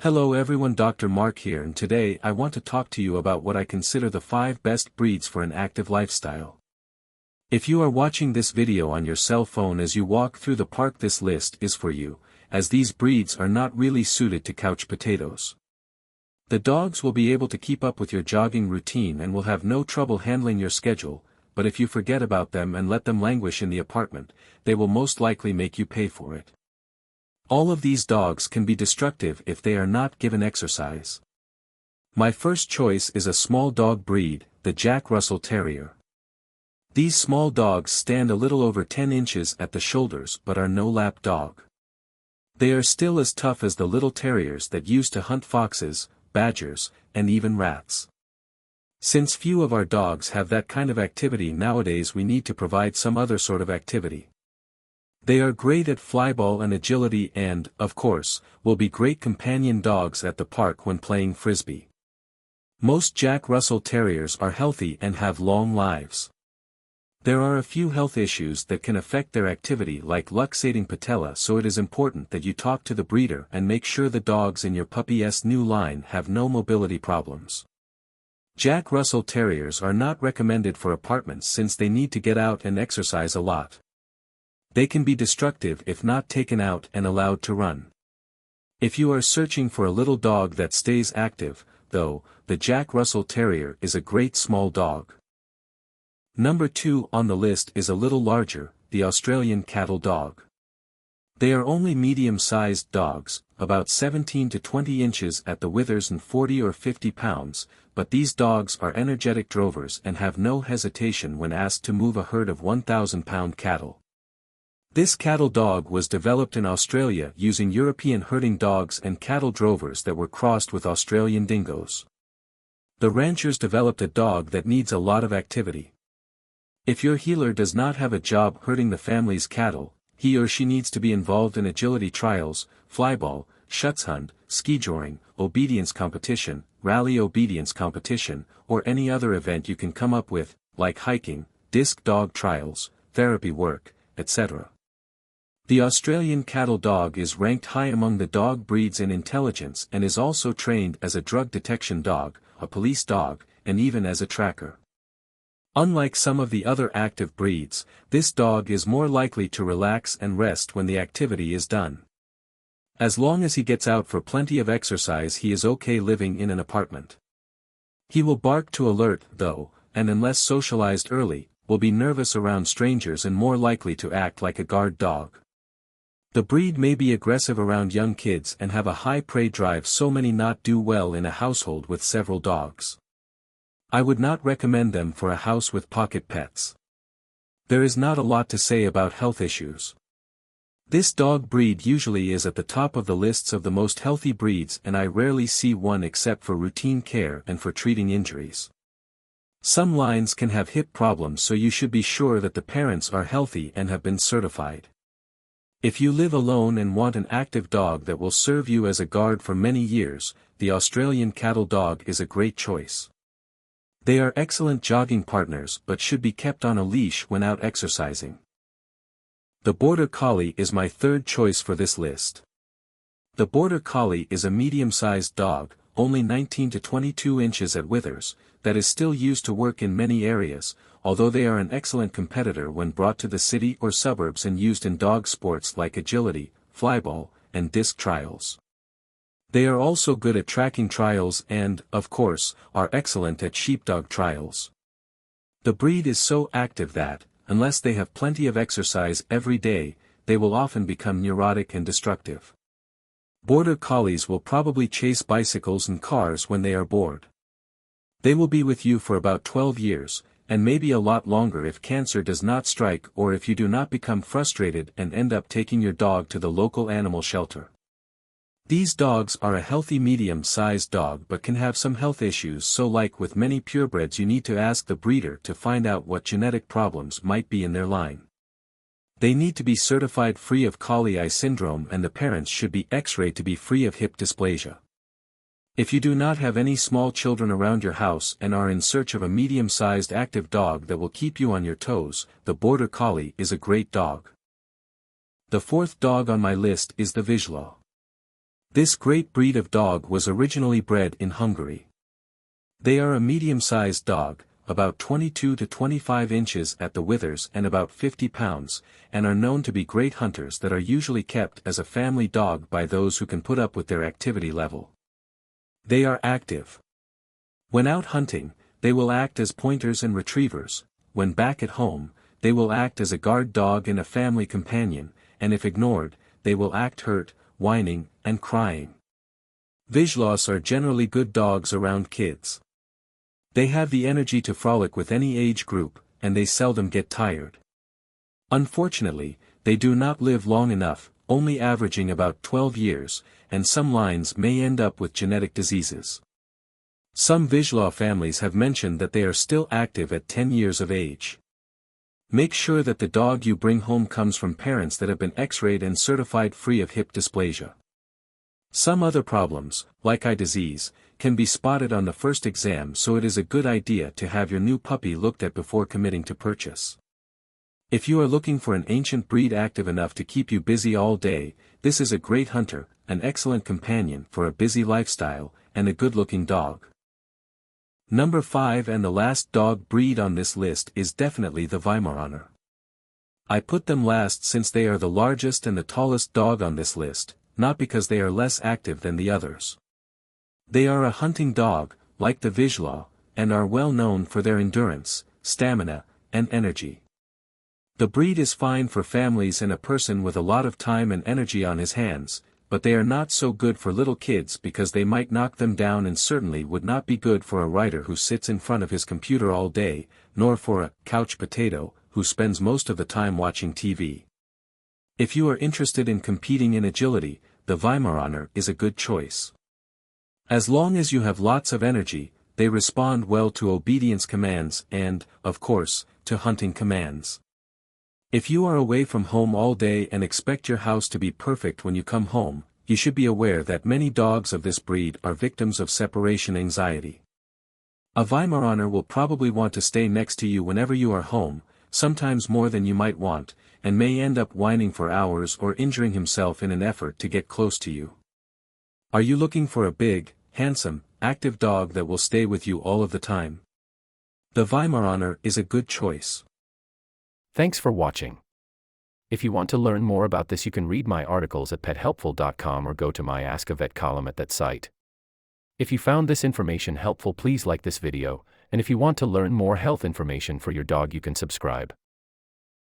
Hello everyone, Dr. Mark here, and today I want to talk to you about what I consider the 5 best breeds for an active lifestyle. If you are watching this video on your cell phone as you walk through the park, this list is for you, as these breeds are not really suited to couch potatoes. The dogs will be able to keep up with your jogging routine and will have no trouble handling your schedule, but if you forget about them and let them languish in the apartment, they will most likely make you pay for it. All of these dogs can be destructive if they are not given exercise. My first choice is a small dog breed, the Jack Russell Terrier. These small dogs stand a little over 10 inches at the shoulders but are no lap dog. They are still as tough as the little terriers that used to hunt foxes, badgers, and even rats. Since few of our dogs have that kind of activity nowadays, we need to provide some other sort of activity. They are great at flyball and agility and, of course, will be great companion dogs at the park when playing frisbee. Most Jack Russell Terriers are healthy and have long lives. There are a few health issues that can affect their activity, like luxating patella, so it is important that you talk to the breeder and make sure the dogs in your puppy's new line have no mobility problems. Jack Russell Terriers are not recommended for apartments since they need to get out and exercise a lot. They can be destructive if not taken out and allowed to run. If you are searching for a little dog that stays active, though, the Jack Russell Terrier is a great small dog. Number 2 on the list is a little larger, the Australian Cattle Dog. They are only medium-sized dogs, about 17 to 20 inches at the withers and 40 or 50 pounds, but these dogs are energetic drovers and have no hesitation when asked to move a herd of 1,000-pound cattle. This cattle dog was developed in Australia using European herding dogs and cattle drovers that were crossed with Australian dingoes. The ranchers developed a dog that needs a lot of activity. If your heeler does not have a job herding the family's cattle, he or she needs to be involved in agility trials, flyball, schutzhund, skijoring, obedience competition, rally obedience competition, or any other event you can come up with, like hiking, disc dog trials, therapy work, etc. The Australian Cattle Dog is ranked high among the dog breeds in intelligence and is also trained as a drug detection dog, a police dog, and even as a tracker. Unlike some of the other active breeds, this dog is more likely to relax and rest when the activity is done. As long as he gets out for plenty of exercise, he is okay living in an apartment. He will bark to alert, though, and unless socialized early, will be nervous around strangers and more likely to act like a guard dog. The breed may be aggressive around young kids and have a high prey drive, so many not do well in a household with several dogs. I would not recommend them for a house with pocket pets. There is not a lot to say about health issues. This dog breed usually is at the top of the lists of the most healthy breeds, and I rarely see one except for routine care and for treating injuries. Some lines can have hip problems, so you should be sure that the parents are healthy and have been certified. If you live alone and want an active dog that will serve you as a guard for many years, the Australian Cattle Dog is a great choice. They are excellent jogging partners but should be kept on a leash when out exercising. The Border Collie is my third choice for this list. The Border Collie is a medium-sized dog, only 19 to 22 inches at withers, that is still used to work in many areas, although they are an excellent competitor when brought to the city or suburbs and used in dog sports like agility, flyball, and disc trials. They are also good at tracking trials and, of course, are excellent at sheepdog trials. The breed is so active that, unless they have plenty of exercise every day, they will often become neurotic and destructive. Border Collies will probably chase bicycles and cars when they are bored. They will be with you for about 12 years, and maybe a lot longer if cancer does not strike or if you do not become frustrated and end up taking your dog to the local animal shelter. These dogs are a healthy medium-sized dog but can have some health issues, so like with many purebreds you need to ask the breeder to find out what genetic problems might be in their line. They need to be certified free of collie eye syndrome, and the parents should be x-rayed to be free of hip dysplasia. If you do not have any small children around your house and are in search of a medium-sized active dog that will keep you on your toes, the Border Collie is a great dog. The fourth dog on my list is the Vizsla. This great breed of dog was originally bred in Hungary. They are a medium-sized dog, about 22 to 25 inches at the withers and about 50 pounds, and are known to be great hunters that are usually kept as a family dog by those who can put up with their activity level. They are active. When out hunting, they will act as pointers and retrievers. When back at home, they will act as a guard dog and a family companion, and if ignored, they will act hurt, whining, and crying. Vizslas are generally good dogs around kids. They have the energy to frolic with any age group, and they seldom get tired. Unfortunately, they do not live long enough, only averaging about 12 years, and some lines may end up with genetic diseases. Some Vizsla families have mentioned that they are still active at 10 years of age. Make sure that the dog you bring home comes from parents that have been X-rayed and certified free of hip dysplasia. Some other problems, like eye disease, can be spotted on the first exam, so it is a good idea to have your new puppy looked at before committing to purchase. If you are looking for an ancient breed active enough to keep you busy all day, this is a great hunter, an excellent companion for a busy lifestyle, and a good-looking dog. Number 5 and the last dog breed on this list is definitely the Weimaraner. I put them last since they are the largest and the tallest dog on this list, not because they are less active than the others. They are a hunting dog, like the Vizsla, and are well known for their endurance, stamina, and energy. The breed is fine for families and a person with a lot of time and energy on his hands, but they are not so good for little kids because they might knock them down, and certainly would not be good for a writer who sits in front of his computer all day, nor for a couch potato who spends most of the time watching TV. If you are interested in competing in agility, the Weimaraner is a good choice. As long as you have lots of energy, they respond well to obedience commands and, of course, to hunting commands. If you are away from home all day and expect your house to be perfect when you come home, you should be aware that many dogs of this breed are victims of separation anxiety. A Weimaraner will probably want to stay next to you whenever you are home, sometimes more than you might want, and may end up whining for hours or injuring himself in an effort to get close to you. Are you looking for a big, handsome, active dog that will stay with you all of the time? The Weimaraner is a good choice. Thanks for watching. If you want to learn more about this, you can read my articles at pethelpful.com or go to my Ask a Vet column at that site. If you found this information helpful, please like this video, and if you want to learn more health information for your dog, you can subscribe.